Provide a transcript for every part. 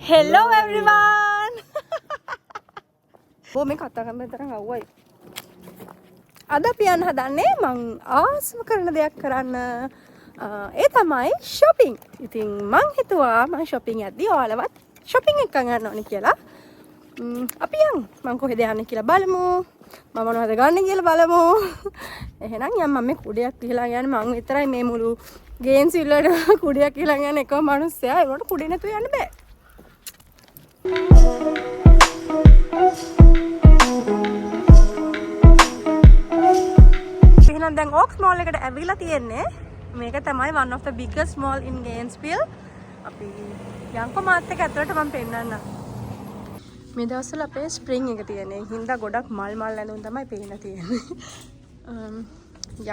Hello everyone. මේ කතා කරන තරම් අවුයි. අද අපි යන්න හදන්නේ මං ආසම කරන දෙයක් කරන්න. ඒ තමයි shopping. ඉතින් මං හිතුවා මං shopping යද්දී ඔයාලවත් shopping එකක් ගන්න ඕනේ කියලා. අපි යන් මං කොහෙද යන්නේ කියලා බලමු. මම මොනවද ගන්න කියලා බලමු. එහෙනම් යම් මම මේ කුඩයක් කියලා යන්නේ මං විතරයි මේ මුළු ගේම්ස් වලට කුඩයක් කියලා යන්නේ එකම මිනිස්සයා. ඒකට කුඩේ නැතුව යන්න බෑ. එහෙනම් දැන් ඕක්ස් මෝල් එකට ඇවිල්ලා තියෙන්නේ. මේක තමයි one of the biggest mall in Gainesville. අපි යන්කෝ මාත් එක්ක ඇතුළට මම පෙන්නන්නම්. මේ දවස්වල අපේ ස්ප්‍රින්ග් එක තියෙන්නේ. හින්දා ගොඩක් මල් ඇඳුම් තමයි පේන්න තියෙන්නේ.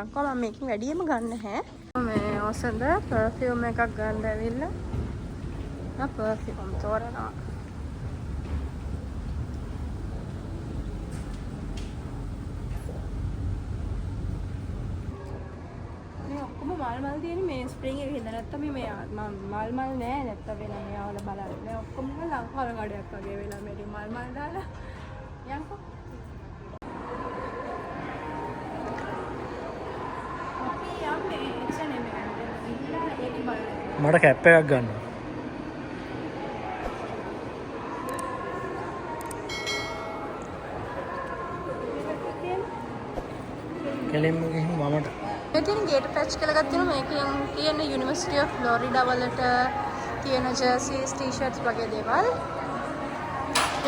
යන්කෝ මම මේකෙන් වැඩියම ගන්න නැහැ. මේ ඔසඳ පර්ෆියුම් එකක් ගන්න ඇවිල්ලා. පර්ෆියුම් තෝරනවා. මල් තියෙන්නේ මේ ස්ප්‍රින්ග් එකේ හින්දා නැත්තම් මේ මල් නෑ නැත්තම් වෙන මේවල බලන්න නෑ ඔක්කොම ලංකාර ගඩයක් වගේ වෙලා මේ මල් දාලා යන්කෝ අපි යන්නේ H&M එකට ගිහිල්ලා ඒක බලන්න මට කැප් එකක් ගන්න කෙලින්ම ගිහින් මමට මෙතන ගේට් පැච් කියලා ගත්තා මේකෙන් තියෙන යුනිවර්සිටි ඔෆ් ෆ්ලොරිඩා වලට තියෙන ජර්සිස් ටී-ෂර්ට්ස් වගේ දේවල්.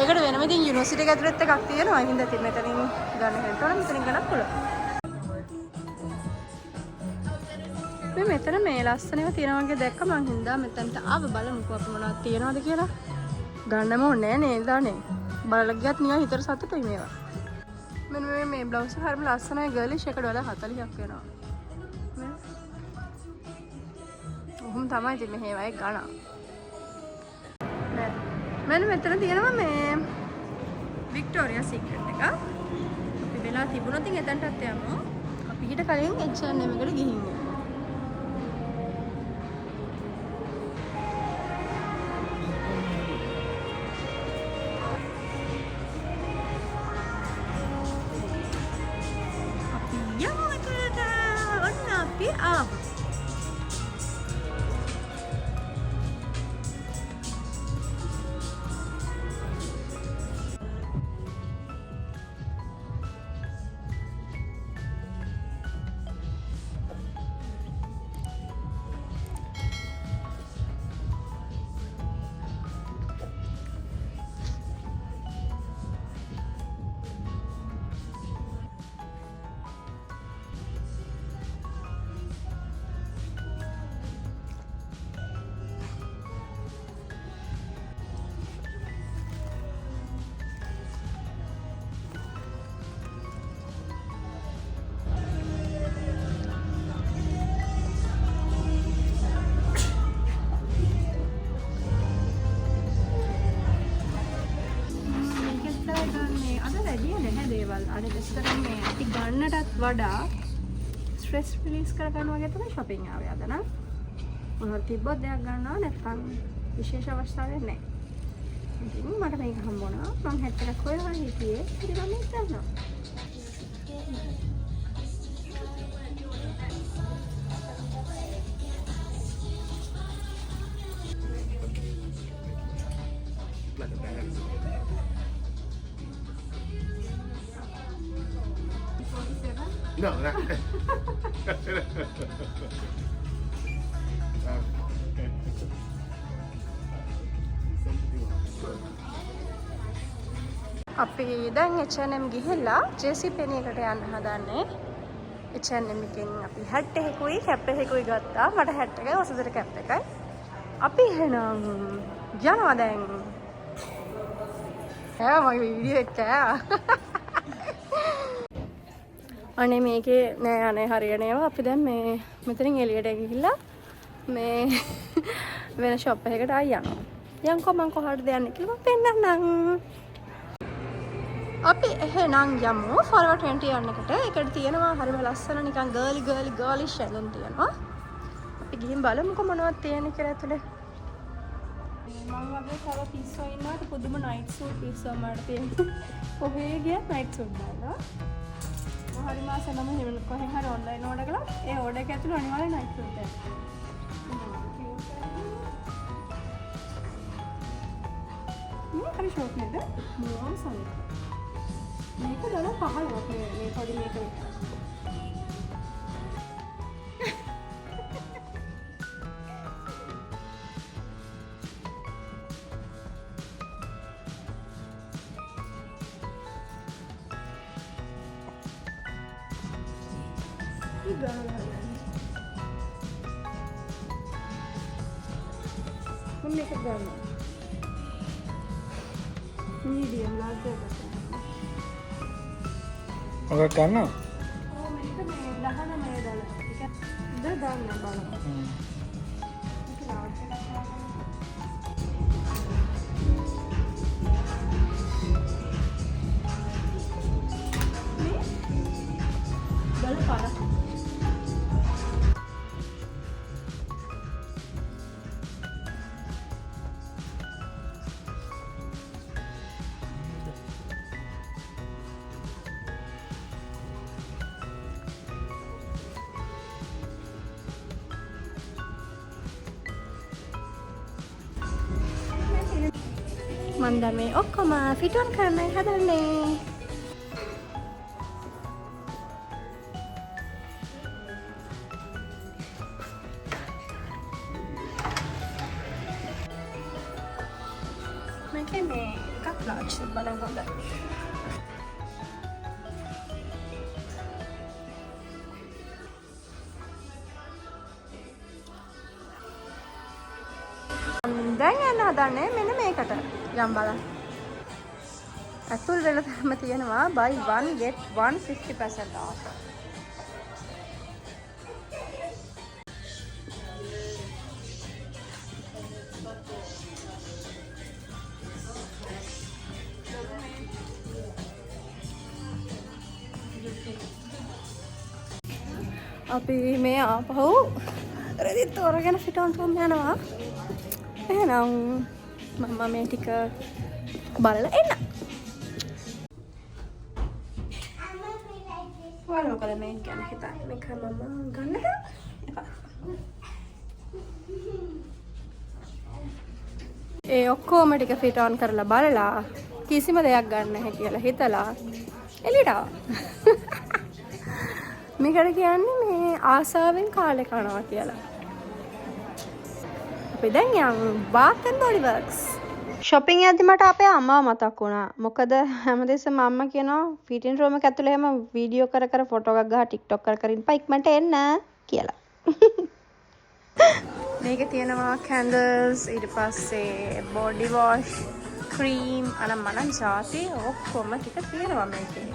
ඒකට වෙනම ඉතින් යුනිවර්සිටි එක ඇතුළත් එකක් තියෙනවා. හින්දා ඉතින් මෙතනින් ගන්න හැටවල මෙතනින් ගන්නත් පුළුවන්. මේ මෙතන මේ ලස්සනව තියෙනවා වගේ දැක්ක මං හින්දා මෙතනට ආව බලමුකෝ අපි මොනවද තියෙනවද කියලා. ගන්නම ඕනේ නේද නේ. බලලා ගියත් නිකන් හිතට සතුටුයි මේවා. මෙන්න මේ බ්ලවුස් එක හරිම ලස්සනයි ගර්ලිෂ් එකට වඩා 40ක් වෙනවා. ඔහොම තමයි ඉතින් මේ හේවයි ගන්න. මෙන්න මෙතන තියෙනවා මේ වික්ටෝරියා සීක්‍රට් එක. අපි වෙලා තිබුණොත් ඉතින් එතනටත් යමු. අපි ඊට කලින් H&M එකට ගිහින් යමු. අපි යමු එතනට. ඔන්න අපි ආවා. අර රෙස්ටරන්ට් මේ අපි ගන්නටත් වඩා ස්ට්‍රෙස් රිලීස් කරගන්න වගේ තමයි shopping ආවේ අද නම් මොනවද තිබ්බොත් දෙයක් ගන්නවා නැත්නම් විශේෂ අවස්ථාවක් නැහැ. ඉතින් මට මේක හම්බ වුණා. මම හැට් එකක් හොයලා හිටියේ. ඉතින් මම මේක ගන්නවා. No, no. අපි දැන් H&M ගිහිල්ලා JC Penney එකට යන්න හදන්නේ. H&M එකෙන් අපි හැට් එකකුයි කැප් එකකුයි ගත්තා. මට හැට් එකයි ඔසදට කැප් එකයි. අපි එහෙනම් යනවා දැන්. මගේ වීඩියෝ එක අනේ මේකේ නෑ අනේ හරියන්නේ ඒවා අපි දැන් මේ මෙතනින් එළියට ගිහිල්ලා මේ වෙන ෂොප් එකකට ආයි යනවා. යන්කෝ මං කොහටද යන්නේ කියලා මම පෙන්නන්නම්. අපි එහෙනම් යමු Forever 20 යන්නකට. ඒකට තියෙනවා හරිම ලස්සන නිකන් ගර්ලිෂ් ඇඳුම් තියෙනවා. අපි ගිහින් බලමුකෝ මොනවද තියෙන්නේ කියලා ඇතුලේ. මම වගේ තව පිස්සෝ ඉන්නවට පුදුම නයිට් සූට් පිස්සෝ මට තියෙනවා. කොහේ ගියත් නයිට් සූට් දානවා. හරි මාස නම එහෙම කොහෙන් හරි ඔන්ලයින් ඕඩර් කළා. ඒ ඕඩර් එක ඇතුළේ අනිවාර්යෙන් නයිට් සූට් එකක්. මේ හරි ෂෝක් නේද? මොනවා සල්ලි. මේක $5 මේ පොඩි මේක විතර. මේක ගන්න. මීඩියම් large එකක්. ඔක ගන්න. ඔව් මේක මේ $19. ඒක ද දාන්න බලන්න. මේක large එකක් ගන්න. බලපාර. මන් දැන් මේ ඔක්කොම ෆිට් ඔන් කරන්නයි හදන්නේ. මේකේ මේ එකක් large බලන්න හොඳයි. දැන් යන්න හදන්නේ මෙන්න මේකට. යම් බලන්න. ඇතුල් වෙලා තමයි තියෙනවා buy one get one 50% off. අපි මේ ආපහු රෙදි තෝරගෙන ෆිට් ඔන් ෆෝම් යනවා. එහෙනම් මම මේ ටික බලලා එන්න. ඔයාලා මොකද මේ ගැන හිතන්නේ? මේක මම ගන්නද? ඒ ඔක්කොම ටික ෆිට් ඔන් කරලා බලලා කිසිම දෙයක් ගන්න නැහැ කියලා හිතලා එළියට ආවා. මේකට කියන්නේ මේ ආසාවෙන් කාලේ කනවා කියලා. අපි දැන් යමු Bath and Body Works. shopping යද්දි මට අපේ අම්මා මතක් වුණා. මොකද හැමදෙස්සම අම්මා කියනවා ෆිටින් රූම් එක ඇතුලේ හැම වීඩියෝ කර කර ෆොටෝ එකක් ගහ TikTok කර කර ඉන්න ඉක්මනට එන්න කියලා. මේකේ තියෙනවා candles ඊට පස්සේ body wash cream අනම්මනම් ජාති ඔක්කොම ටික තියෙනවා මේකේ.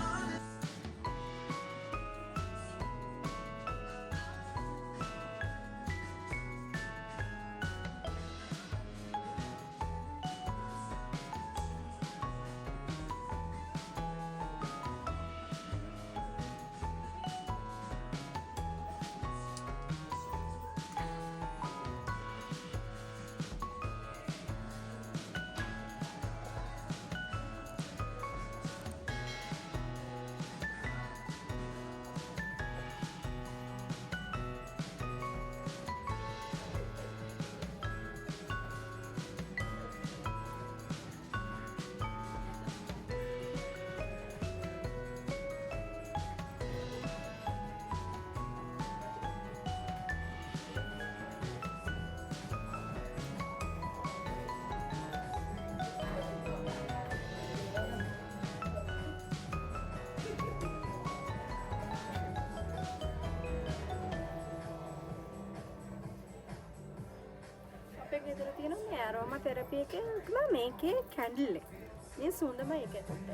ගෙදර තියෙන මේ ඇරෝමා තෙරපි එකේ තමයි මේකේ කැන්ඩල් එක. මේ සුවඳම ඒක ඇතුළට.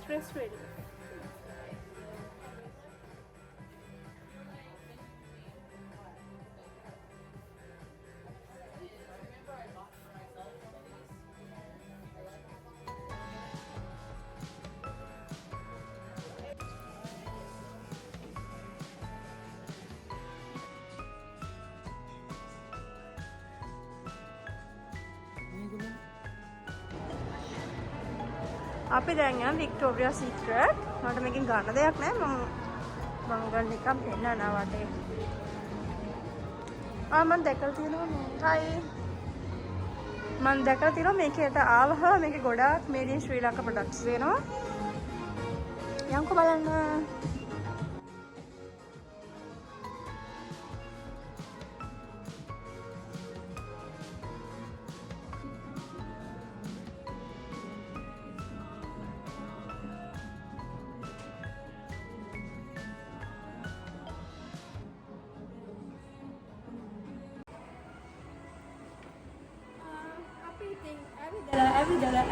Stress ready. අපි දැන් යන වික්ටෝරියා සීක්‍රට්. මට මේකෙන් ගන්න දෙයක් නැහැ. මම ගන්න එකක් පෙන්නනවා වටේ. මම දැකලා තියෙනවා මේකයි. මම දැකලා තියෙනවා මේකේට ආවහම මේකේ ගොඩාක් මේඩ් ඉන් ශ්‍රී ලංකා ප්‍රොඩක්ට්ස් වෙනවා. යන්කෝ බලන්න.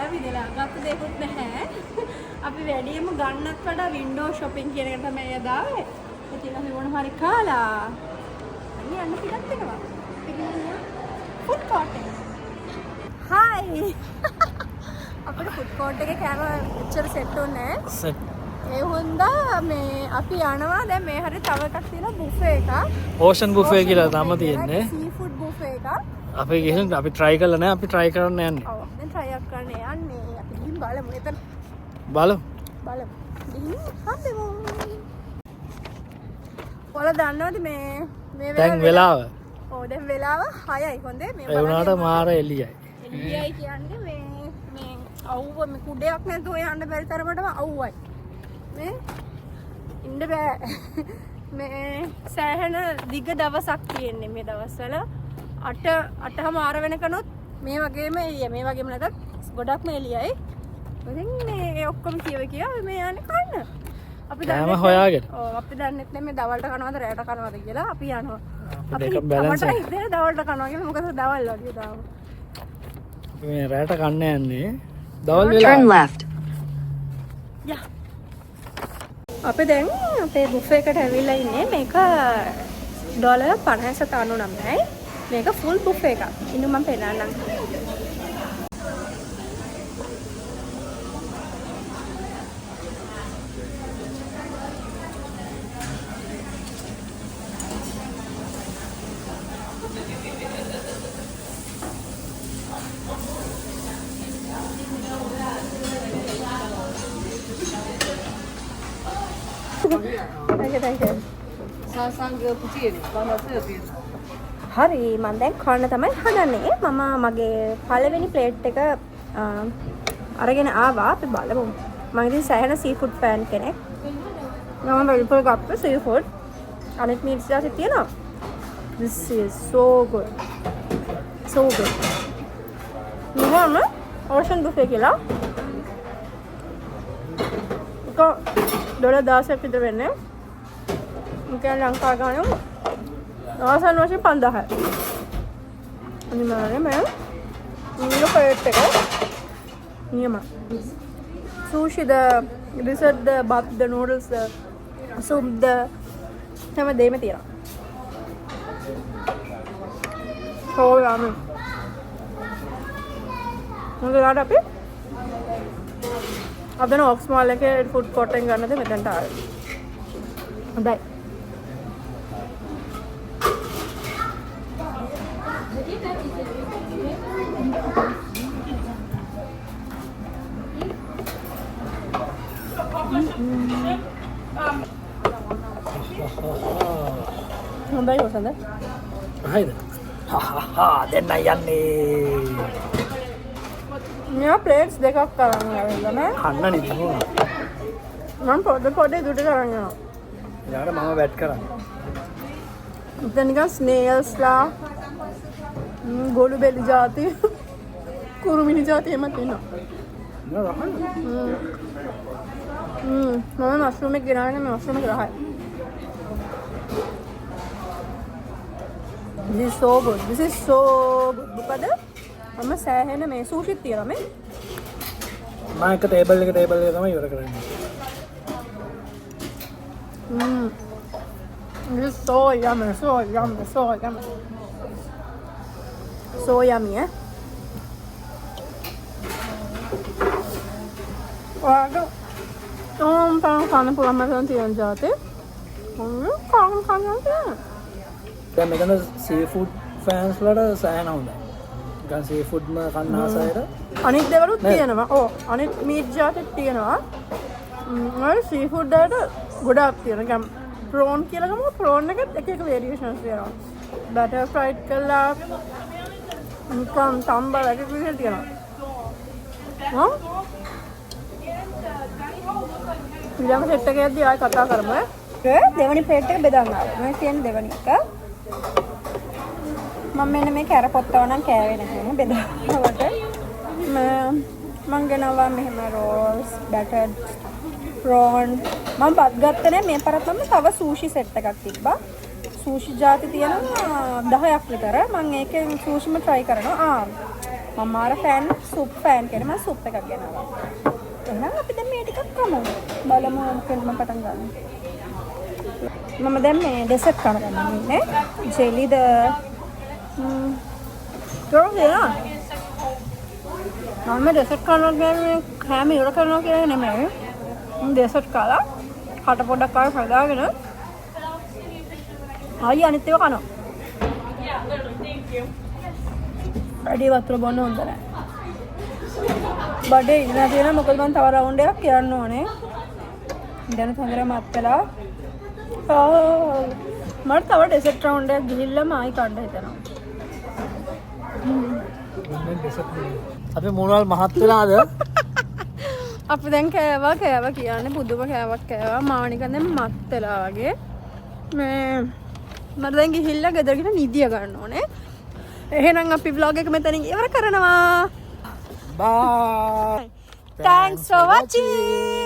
ඇවිදලා ගත්ත දෙයක්වත් නැහැ. අපි වැඩියම ගන්නත් වඩා වින්ඩෝ shopping කියන එක තමයි යදාවේ. ඉතින් අපි මොන හරි කාලා අනිත් යන්න පිටත් වෙනවා. ෆුඩ් කෝට් එක. හායි. අපේ ෆුඩ් කෝට් එකේ කෑම එච්චර සෙට් උන්නේ නැහැ. සෙට්. ඒ වුණා මේ අපි යනවා දැන් මේ හරිය තව එකක් තියෙනවා බුෆේ එකක්. ඕෂන් බුෆේ කියලා තමයි තියෙන්නේ. සී ෆුඩ් බුෆේ එකක්. අපි ගිහින් අපි try කරලා නැහැ. අපි try කරන්න යන්නේ. ඔව් දැන් try එකක් කරන්න යන්නේ. අපි ගිහින් බලමු එතන. බලමු. ගිහින් හම්බෙමු. ඔයාලා දන්නවද මේ දැන් වෙලාව. ඔව් දැන් වෙලාව 6යි හොඳේ මේ ඒ වුණාට මාර එළියයි. එළියයි කියන්නේ මේ අවුව මේ කුඩයක් නැතුව යන්න බැරි තරමටම අවුවයි. මේ ඉන්න බෑ. මේ සෑහෙන දිග දවසක් තියෙන්නේ මේ දවස්වල 8:00 වෙනකනොත් මේ වගේම එළිය. මේ වගේම නැතත් ගොඩක්ම එළියයි. ඉතින් මේ ඔක්කොම කියව මේ යන්නේ කන්න. අපි කෑම හොයාගෙන. ඔව් අපි දන්නෙත් නෑ මේ දවල්ට කනවද රැට කනවද කියලා. අපි යනවා. අපි දෙක බැලන්ස් අපිට හිතේ දවල්ට කනවා කියලා. මොකද දවල් වගේ දාව. මේ රැට කන්න යන්නේ. දවල් වෙලා. Turn left. යා. අපි දැන් අපේ බුෆේ එකට ඇවිල්ලා ඉන්නේ. මේක $50.99යි. මේක ෆුල් බුෆේ එකක්. ඉන්න මම පෙන්නන්නම්. හරි මම දැන් කන්න තමයි හදන්නේ. මම මගේ පළවෙනි ප්ලේට් එක අරගෙන ආවා. අපි බලමු. මම ඉතින් සෑහෙන සීෆුඩ් ෆෑන් කෙනෙක්. මම වෙල්පල් ගත්ත සීෆුඩ් අනිත් මීට්ස් දාලා තියෙනවා. This is so good. So good. මම ඕෂන් බුෆේ කියලා $16 විතර වෙන්නේ. මම ලංකා ගානේ ආසන්න වශයෙන් 5000යි. අනිවාර්යයෙන්ම නිල ප්ලේට් එක නියම. Sushi the dessert the bath the noodles the soup the හැම දෙයක්ම තියෙනවා. So yummy. මොකද අපි අද ඔක්ස් මාල් එකේ ෆුඩ් කෝට් එකෙන් ගන්නද මෙතනට ආවේ. හොඳයි. හොඳයි වසන්ද? හයිද? දෙන්න යන්නේ. මෙයා ප්ලේට්ස් දෙකක් කරන් ආවෙලා නෑ. කන්න නිදුණා. මම පොඩි දුට කරන් යනවා. ඊළඟට මම වැට් කරන්නේ. ඉතින් නිකන් ස්නේල්ස්ලා ගොළු බෙලි જાති කුරුමිනි જાති එමත් තියෙනවා. මම මෂ්රූම් එක ගෙනාගෙන මේ මෂ්රූම් එක රහයි. This is so good. This is so good. මොකද මම සෑහෙන මේ සූෂිත් තියනවා මේ. මම එක ටේබල් එක තමයි ඉවර කරන්නේ. This is so yummy, so yummy, so yummy. So yummy, eh? ඔයාලට කන්න පුළුවන් මතන් තියෙන જાති. කන්න තියෙන. දැන් මෙතන සී ෆුඩ් ෆෑන්ස් වලට සෑහෙන හොඳයි. නිකන් සී ෆුඩ්ම කන්න ආසයට. අනිත් දේවලුත් නෑ. තියෙනවා. ඔව් අනිත් මීට් ජාතිත් තියෙනවා. සී ෆුඩ් වලට ගොඩාක් තියෙනවා. නිකන් ප්‍රෝන් කියලා ගමු ප්‍රෝන් එකත් එක එක වේරියේෂන්ස් තියෙනවා. බටර් ෆ්‍රයිඩ් කළා නිකන් තම්බල එක විදිහට තියෙනවා. ඊළඟ සෙට් එකේදී ආයෙ කතා කරමු. දෙවනි ප්ලේට් එක බෙදන්න ආවා. මේ තියෙන දෙවනි එක. මම මෙන්න මේ කැරපොත්තව නම් කෑවේ නැහැ බෙදවට. මම ගෙනාවා මෙහෙම රෝල්ස්, බැටර්ඩ් ප්‍රෝන්. මම බත් ගත්තේ නැහැ මේ පාරත් මම තව සූෂි සෙට් එකක් තිබ්බා. සූෂි ජාති තියෙනවා 10ක් විතර. මම ඒකෙන් සූෂිම try කරනවා. මම ආර ෆෑන් සුප් ෆෑන් කියන මම සුප් එකක් ගෙනාවා. එහෙනම් අපි දැන් මේ ටිකක් කමු. බලමු මොකෙන්ද මම පටන් ගන්න. මම දැන් මේ ඩෙසර්ට් කරගන්න ඉන්නේ. ජෙලිද ගෝල්ලා. මම ඩෙසර්ට් කරනවා කියන්නේ කෑම ඉවර කරනවා කියලා නෙමෙයි. මම ඩෙසර්ට් කාලා කට පොඩක් ආව හදාගෙන ආයි අනිත් ඒවා කනවා. වැඩි වතුර බොන්න හොඳ නැහැ. බඩේ ඉන්න තියෙන මොකද මම තව රවුන්ඩ් එකක් යන්න ඕනේ. දැන් තොඳර මත් වෙලා. මට තව ඩෙසර්ට් රවුන්ඩ් එකක් ගිහිල්ලාම ආයි කන්න හිතනවා. අපි මොනවල් මහත් වෙලාද? අපි දැන් කෑවා කියන්නේ පුදුම කෑවක් කෑවා. මානිකන් දැන් මත් වෙලා වගේ. මේ මට දැන් ගිහිල්ලා ගෙදර ගිහින් නිදිය ගන්න ඕනේ. එහෙනම් අපි vlog එක මෙතනින් ඉවර කරනවා. Bye. Thanks for watching.